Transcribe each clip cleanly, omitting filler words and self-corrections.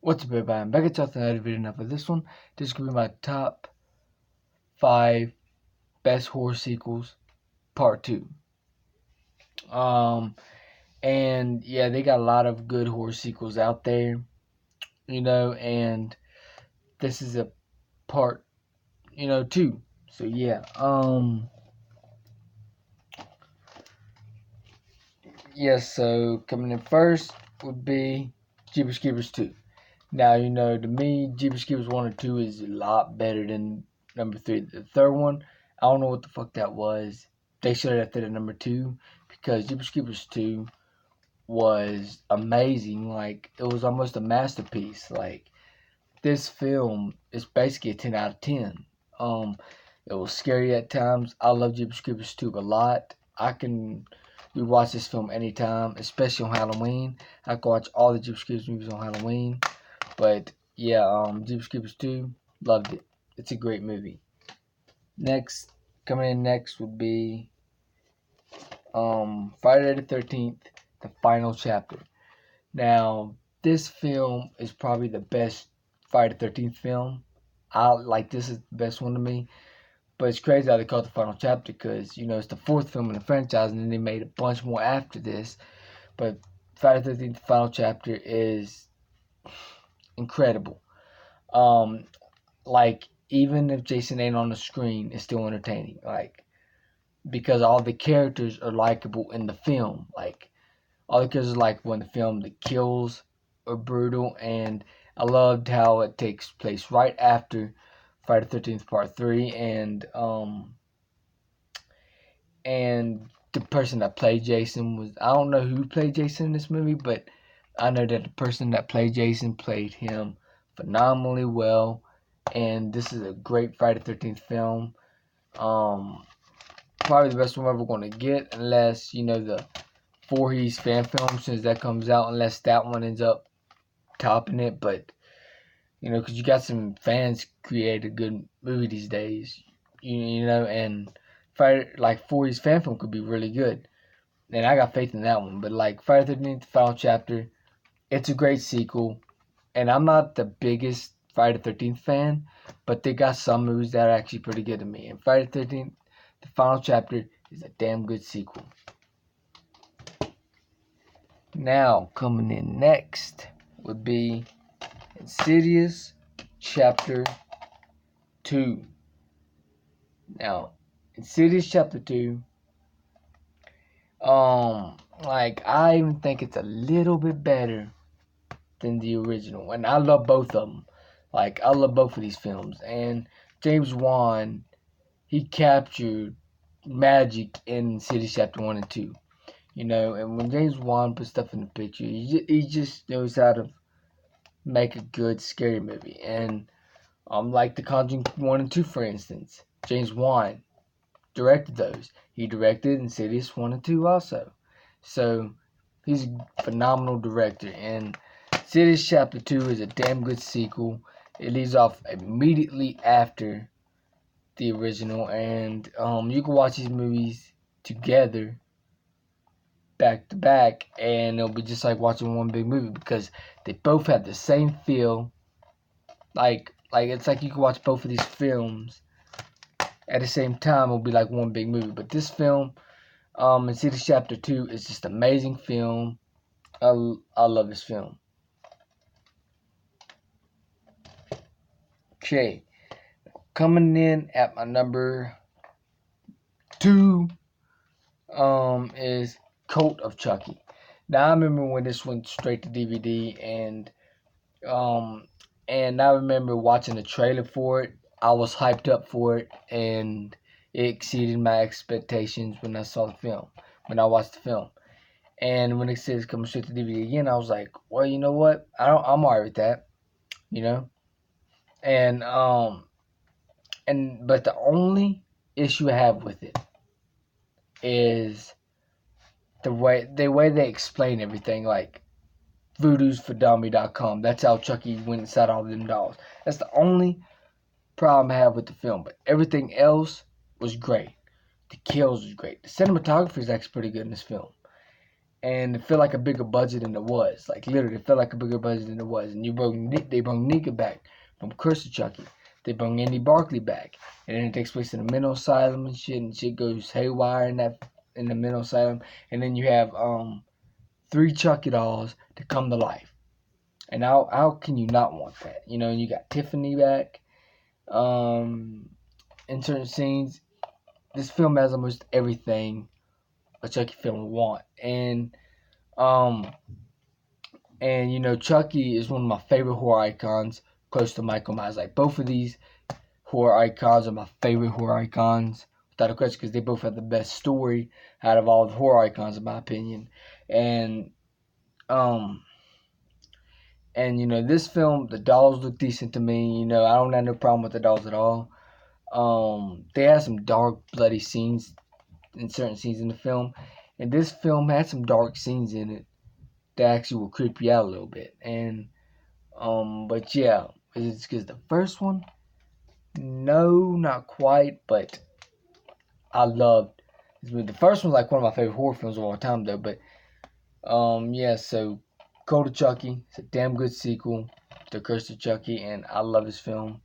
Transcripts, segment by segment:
What's up, everybody? I'm back at y'all with another video. Now for this one, this is gonna be my top 5 best horror sequels, part 2. And yeah, they got a lot of good horror sequels out there, and this is a part, 2. So yeah, so coming in first would be Jeepers Creepers 2. Now, to me, Jeepers Creepers 1 or 2 is a lot better than number 3. The third one, I don't know what the fuck that was. They should have left it at number 2 because Jeepers Creepers 2 was amazing. Like, it was almost a masterpiece. Like, this film is basically a 10 out of 10. It was scary at times. I love Jeepers Creepers 2 a lot. I can rewatch this film anytime, especially on Halloween. I can watch all the Jeepers Creepers movies on Halloween. But yeah, Jeepers Creepers 2, loved it. It's a great movie. Coming in next would be Friday the 13th, the final chapter. Now, this film is probably the best Friday the 13th film. This is the best one to me. But it's crazy how they call it the final chapter because, it's the 4th film in the franchise and then they made a bunch more after this. But Friday the 13th, the final chapter is incredible. Even if Jason ain't on the screen, it's still entertaining. Because all the characters are likable in the film. All the characters are likable in the film. The kills are brutal, and I loved how it takes place right after Friday the 13th Part 3, and the person that played Jason was, I don't know who played Jason in this movie, but I know that the person that played Jason played him phenomenally well. And this is a great Friday the 13th film. Probably the best one we're ever going to get, unless, the Voorhees fan film, since that comes out, unless that one ends up topping it. But, because you got some fans create a good movie these days, and Voorhees fan film could be really good. And I got faith in that one. But, Friday the 13th, final chapter, it's a great sequel. And I'm not the biggest Friday the 13th fan, but they got some movies that are actually pretty good to me. And Friday the 13th, the final chapter, is a damn good sequel. Now, coming in next would be Insidious Chapter 2. Now, Insidious Chapter 2, I even think it's a little bit better than the original. And I love both of them. I love both of these films. And James Wan, he captured magic in Insidious Chapter 1 and 2. And when James Wan puts stuff in the picture, he just knows how to make a good scary movie. And like The Conjuring 1 and 2, for instance, James Wan directed those. He directed Insidious 1 and 2 also. So, he's a phenomenal director. And Insidious Chapter 2 is a damn good sequel. It leads off immediately after the original. And you can watch these movies together, back to back, and it'll be just like watching one big movie because they both have the same feel. It's like you can watch both of these films at the same time. It'll be like one big movie. But this film, Insidious Chapter 2, is just an amazing film. I love this film. Okay, coming in at my number 2 is Cult of Chucky. Now, I remember when this went straight to DVD, and I remember watching the trailer for it. I was hyped up for it, and it exceeded my expectations when I watched the film. And when it says coming straight to DVD again, I was like, well, you know what? I'm alright with that, And but the only issue I have with it is the way they explain everything. Like, voodoo'sfordummy.com. That's how Chucky went inside all them dolls. That's the only problem I have with the film. But everything else was great. The kills was great. The cinematography is actually pretty good in this film. and it felt like a bigger budget than it was. Like literally, it felt like a bigger budget than it was. And they brought Nika back from Curse of Chucky. They brought Andy Barkley back, and then it takes place in a mental asylum and shit goes haywire in the mental asylum. And then you have 3 Chucky dolls to come to life. And how can you not want that? You know, and you got Tiffany back. In certain scenes, this film has almost everything a Chucky film would want. Um, and you know, Chucky is one of my favorite horror icons, close to Michael Myers. Like both of these horror icons are my favorite horror icons, without a question, because they both have the best story out of all the horror icons, in my opinion. And um, and you know, this film, the dolls look decent to me. You know, I don't have no problem with the dolls at all. They have some dark, bloody scenes in certain scenes in the film, and this film had some dark scenes in it that actually will creep you out a little bit. And but yeah, it's because the first one, no, not quite, but I loved. The first one's like one of my favorite horror films of all time, though. But yeah, so Cult of Chucky, it's a damn good sequel to Curse of Chucky, and I love this film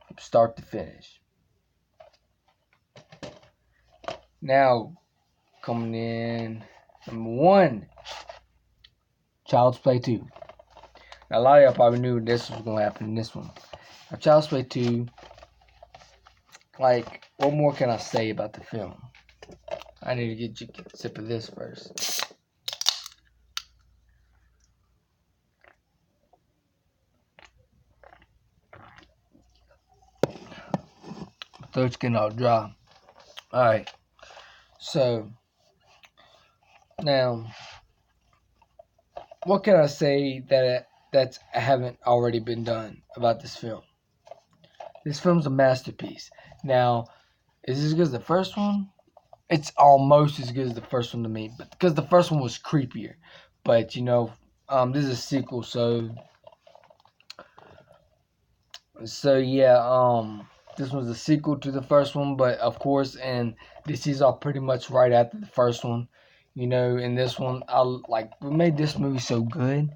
from start to finish. Now, coming in number 1, Child's Play 2. Now, a lot of y'all probably knew this was going to happen in this one. Now, Child's Play 2, like, what more can I say about the film? I need to get a sip of this first. My throat's getting all dry. Alright, so, now, what can I say that's haven't already been done about this film? This film's a masterpiece. Now, is this as good as the first one? It's almost as good as the first one to me, but because the first one was creepier. But you know, this is a sequel, so yeah, this was a sequel to the first one, but of course, and this is all pretty much right after the first one. You know, in this one, what made this movie so good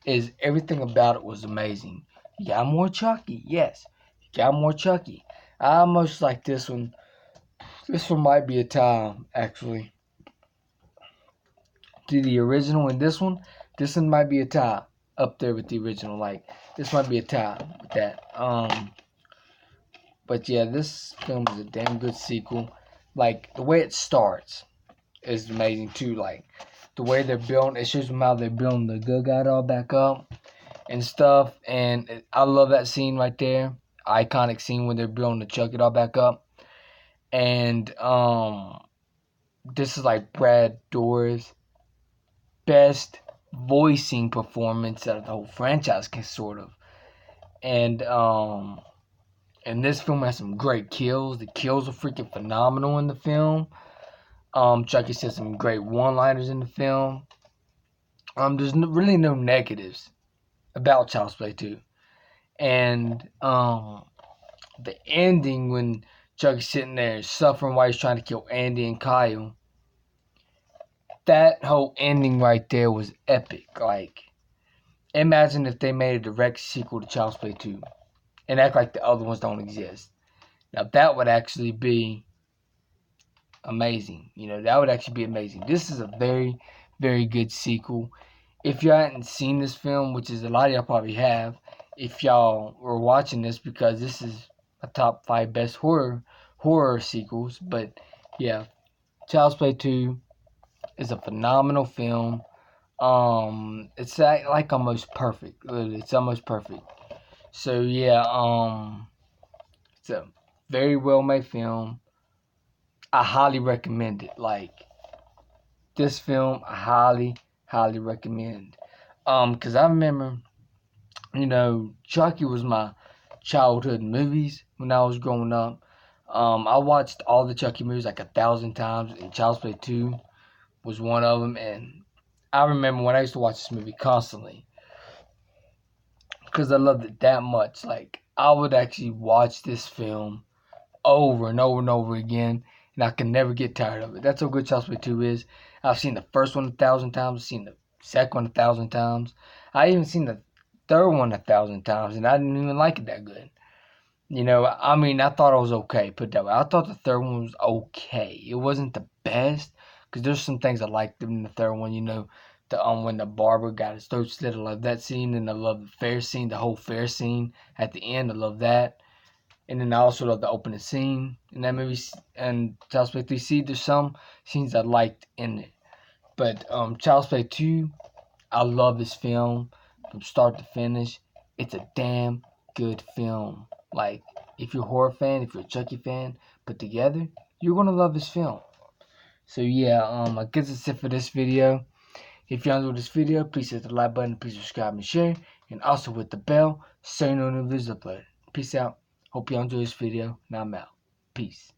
is everything about it was amazing. You got more Chucky, yes. You got more Chucky. I almost like this one. This one might be a tie, actually, to the original. And this one might be a tie up there with the original. Like, this might be a tie with that. But yeah, this film is a damn good sequel. Like, the way it starts is amazing too. Like, the way they're building, it shows them how they're building the good guy all back up and stuff. And I love that scene right there. Iconic scene when they're building the Chuck it all back up. And this is like Brad Dourif's best voicing performance out of the whole franchise, sort of. And this film has some great kills. The kills are freaking phenomenal in the film. Chucky says some great one-liners in the film. There's really no negatives about Child's Play 2. And the ending when Chucky's sitting there suffering while he's trying to kill Andy and Kyle, that whole ending right there was epic. Like, imagine if they made a direct sequel to Child's Play 2 and act like the other ones don't exist. Now, that would actually be amazing. You know, that would actually be amazing. This is a very, very good sequel. If you hadn't seen this film, which is a lot of y'all probably have, if y'all were watching this, because this is a top 5 best horror sequels. But yeah, Child's Play 2 is a phenomenal film. It's like almost perfect. Literally, it's almost perfect. So yeah, it's a very well made film. I highly recommend it. Like, this film, I highly recommend. Cause I remember, you know, Chucky was my childhood movies when I was growing up. I watched all the Chucky movies like 1,000 times, and Child's Play 2 was one of them. And I remember when I used to watch this movie constantly, because I loved it that much. Like, I would actually watch this film over and over and over again. and I can never get tired of it. That's how good Child's Play 2 is. I've seen the first one 1,000 times. I've seen the second one 1,000 times. I even seen the third one 1,000 times, and I didn't even like it that good. You know, I mean, I thought it was okay, put it that way. I thought the third one was okay. It wasn't the best, because there's some things I liked in the third one, you know, when the barber got his throat slit. I love that scene, and I love the fair scene, the whole fair scene at the end. I love that. And then I also love the opening scene in that movie, and Child's Play 3. See, there's some scenes I liked in it. But Child's Play 2, I love this film from start to finish. It's a damn good film. Like, if you're a horror fan, if you're a Chucky fan, put together, you're gonna love this film. So yeah, I guess that's it for this video. If you enjoyed this video, please hit the like button, please subscribe and share, and also hit the bell so you know when the videos uploaded. Peace out. Hope you enjoy this video, and I'm out. Peace.